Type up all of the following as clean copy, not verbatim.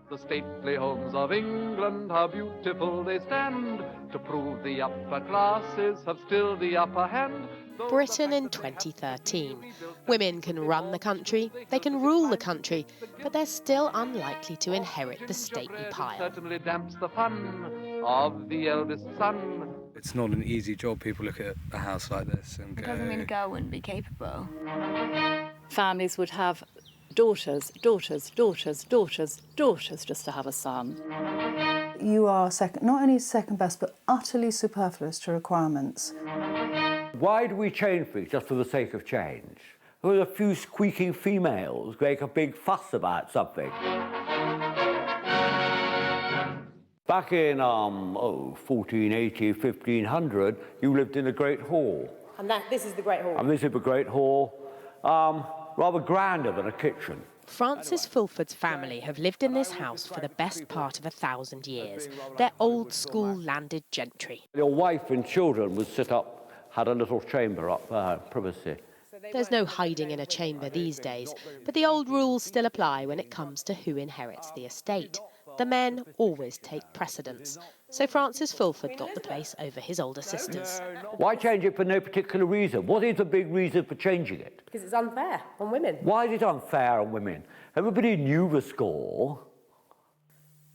The stately homes of England, how beautiful they stand, to prove the upper classes have still the upper hand. Britain in 2013. Women can run the country, they can rule the country, but they're still unlikely to inherit the stately pile. Certainly damps the fun of the eldest son. It's not an easy job. People look at a house like this and go... It doesn't mean a girl wouldn't be capable. Families would have daughters, daughters, daughters, daughters, daughters just to have a son. You are not only second best, but utterly superfluous to requirements. Why do we change things just for the sake of change? There are a few squeaking females make a big fuss about something. Back in 1480, 1500, you lived in a great hall. And this is the Great Hall? And this is the great hall, rather grander than a kitchen. Francis Fulford's family have lived in this house for the best part of 1,000 years. They're old-school landed gentry. Your wife and children would sit up, had a little chamber up there, privacy. There's no hiding in a chamber these days, but the old rules still apply when it comes to who inherits the estate. The men always take precedence. So Francis Fulford got the place over his older sisters. Why change it for no particular reason? What is the big reason for changing it? Because it's unfair on women. Why is it unfair on women? Everybody knew the score.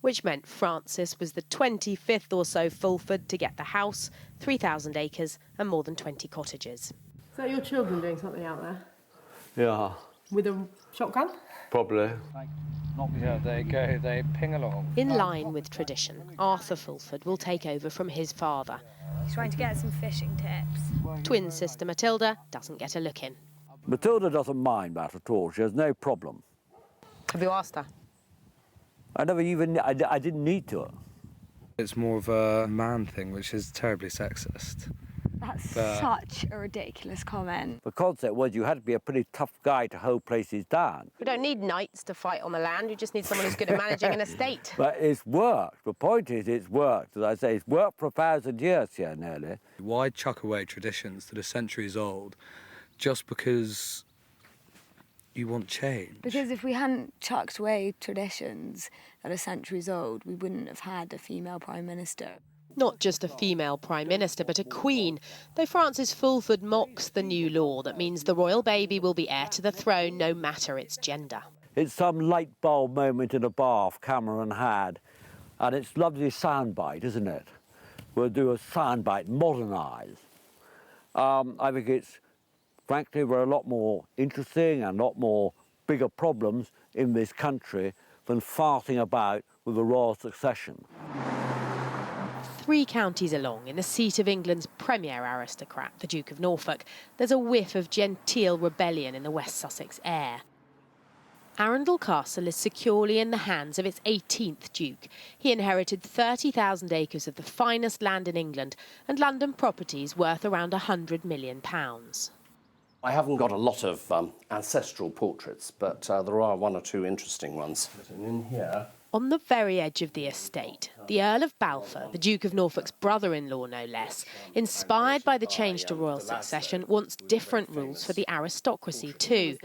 Which meant Francis was the 25th or so Fulford to get the house, 3,000 acres and more than 20 cottages. So your children doing something out there? Yeah. With a shotgun? Probably. Yeah, they go, they ping along. In line with tradition, Arthur Fulford will take over from his father. He's trying to get some fishing tips. Twin sister Matilda doesn't get a look in. Matilda doesn't mind that at all. She has no problem. Have you asked her? I didn't need to. It's more of a man thing, which is terribly sexist. That's such a ridiculous comment. The concept was you had to be a pretty tough guy to hold places down. We don't need knights to fight on the land, you just need someone who's good at managing an estate. But it's worked. The point is it's worked. As I say, it's worked for 1,000 years here nearly. Why chuck away traditions that are centuries old just because you want change? Because if we hadn't chucked away traditions that are centuries old, we wouldn't have had a female Prime Minister. Not just a female Prime Minister, but a Queen, though Francis Fulford mocks the new law that means the royal baby will be heir to the throne no matter its gender. It's some light bulb moment in a bath Cameron had, and it's lovely soundbite, isn't it? We'll do a soundbite, modernise. I think it's, frankly, we're a lot more interesting and a lot more bigger problems in this country than farting about with the royal succession. 3 counties along, in the seat of England's premier aristocrat, the Duke of Norfolk, there's a whiff of genteel rebellion in the West Sussex air. Arundel Castle is securely in the hands of its 18th Duke. He inherited 30,000 acres of the finest land in England and London properties worth around £100 million. I haven't got a lot of ancestral portraits, but there are 1 or 2 interesting ones. And in here... On the very edge of the estate, the Earl of Balfour, the Duke of Norfolk's brother-in-law no less, inspired by the change to royal succession, wants different rules for the aristocracy too.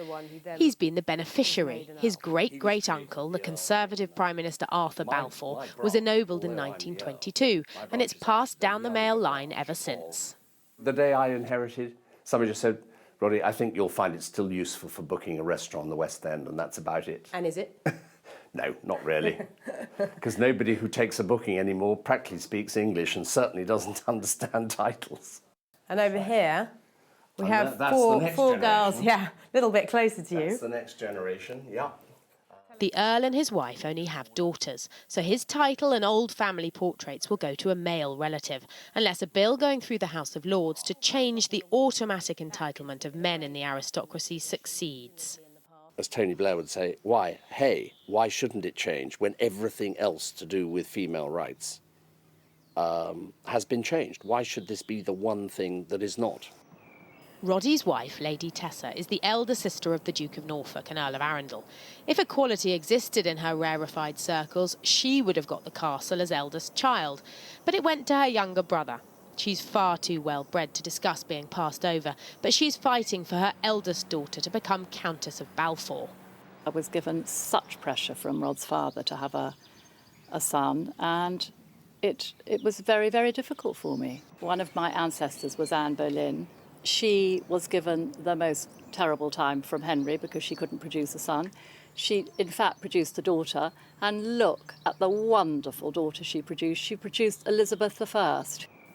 He's been the beneficiary. His great-great-uncle, the Conservative Prime Minister Arthur Balfour, was ennobled in 1922, and it's passed down the male line ever since. The day I inherited, somebody just said, Roddy, I think you'll find it still useful for booking a restaurant in the West End, and that's about it. And is it? No, not really, because nobody who takes a booking anymore practically speaks English and certainly doesn't understand titles. And over here, we have that's four girls, yeah, a little bit closer to you. That's the next generation, yeah. The Earl and his wife only have daughters, so his title and old family portraits will go to a male relative, unless a bill going through the House of Lords to change the automatic entitlement of men in the aristocracy succeeds. As Tony Blair would say, why shouldn't it change when everything else to do with female rights has been changed? Why should this be the one thing that is not? Roddy's wife, Lady Tessa, is the elder sister of the Duke of Norfolk and Earl of Arundel. If equality existed in her rarefied circles, she would have got the castle as eldest child. But it went to her younger brother. She's far too well bred to discuss being passed over, but she's fighting for her eldest daughter to become Countess of Balfour. I was given such pressure from Rod's father to have a son, and it was very, very difficult for me. One of my ancestors was Anne Boleyn. She was given the most terrible time from Henry because she couldn't produce a son. She, in fact, produced a daughter, and look at the wonderful daughter she produced. She produced Elizabeth I.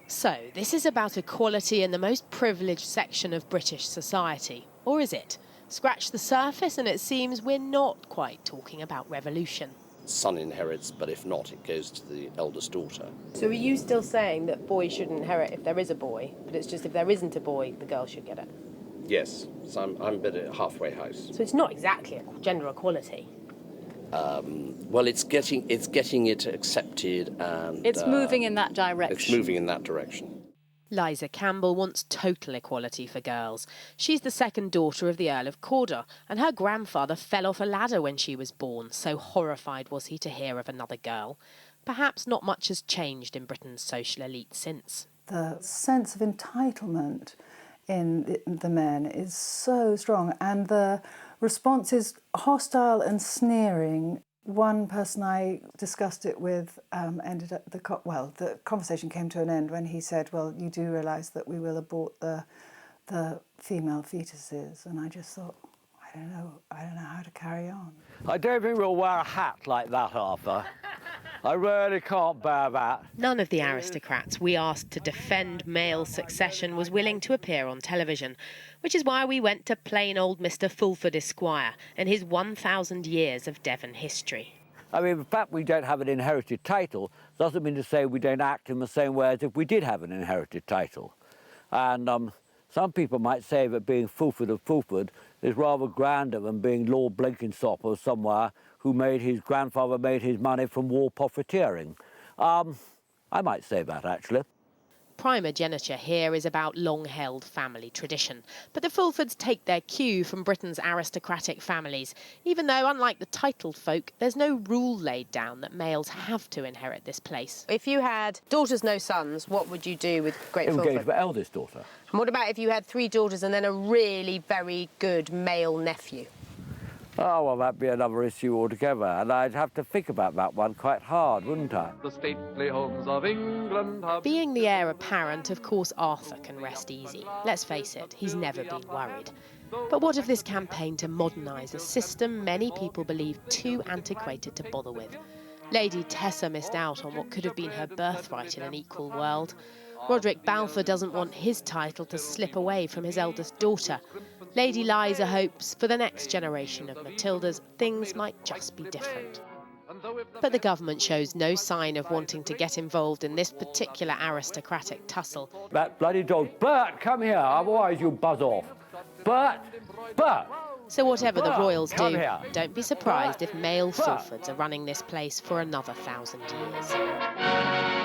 So, this is about equality in the most privileged section of British society. Or is it? Scratch the surface and it seems we're not quite talking about revolution. Son inherits, but if not, it goes to the eldest daughter. So are you still saying that boys shouldn't inherit if there is a boy, but it's just if there isn't a boy, the girl should get it? Yes, so I'm a bit at a halfway house. So it's not exactly a gender equality. Well, it's getting it accepted, and It's moving in that direction. It's moving in that direction. Liza Campbell wants total equality for girls. She's the second daughter of the Earl of Cawdor, and her grandfather fell off a ladder when she was born, so horrified was he to hear of another girl. Perhaps not much has changed in Britain's social elite since. The sense of entitlement in the men is so strong, and the response is hostile and sneering. One person I discussed it with ended up the conversation came to an end when he said, "Well, you do realise that we will abort the female fetuses," and I just thought, I don't know how to carry on. I don't think we'll wear a hat like that, Arthur. I really can't bear that. None of the aristocrats we asked to defend male succession was willing to appear on television, which is why we went to plain old Mr. Fulford Esquire and his 1,000 years of Devon history. I mean, the fact we don't have an inherited title doesn't mean to say we don't act in the same way as if we did have an inherited title. And some people might say that being Fulford of Fulford is rather grander than being Lord Blenkinsop or somewhere who his grandfather made his money from war profiteering. I might say that, actually. Primogeniture here is about long-held family tradition, but the Fulfords take their cue from Britain's aristocratic families, even though, unlike the titled folk, there's no rule laid down that males have to inherit this place. If you had daughters, no sons, what would you do with Great It would Fulford? go to the eldest daughter. And what about if you had 3 daughters and then a really very good male nephew? Oh, well, that'd be another issue altogether, and I'd have to think about that one quite hard, wouldn't I? The stately homes of England have... Being the heir apparent, of course, Arthur can rest easy. Let's face it, he's never been worried. But what of this campaign to modernise a system many people believe too antiquated to bother with? Lady Tessa missed out on what could have been her birthright in an equal world. Roderick Balfour doesn't want his title to slip away from his eldest daughter. Lady Liza hopes for the next generation of Matildas, things might just be different. But the government shows no sign of wanting to get involved in this particular aristocratic tussle. That bloody dog. Bert, come here, otherwise you'll buzz off. Bert! Bert! So whatever the royals Come do, here. don't be surprised if male Fulfords are running this place for another 1,000 years.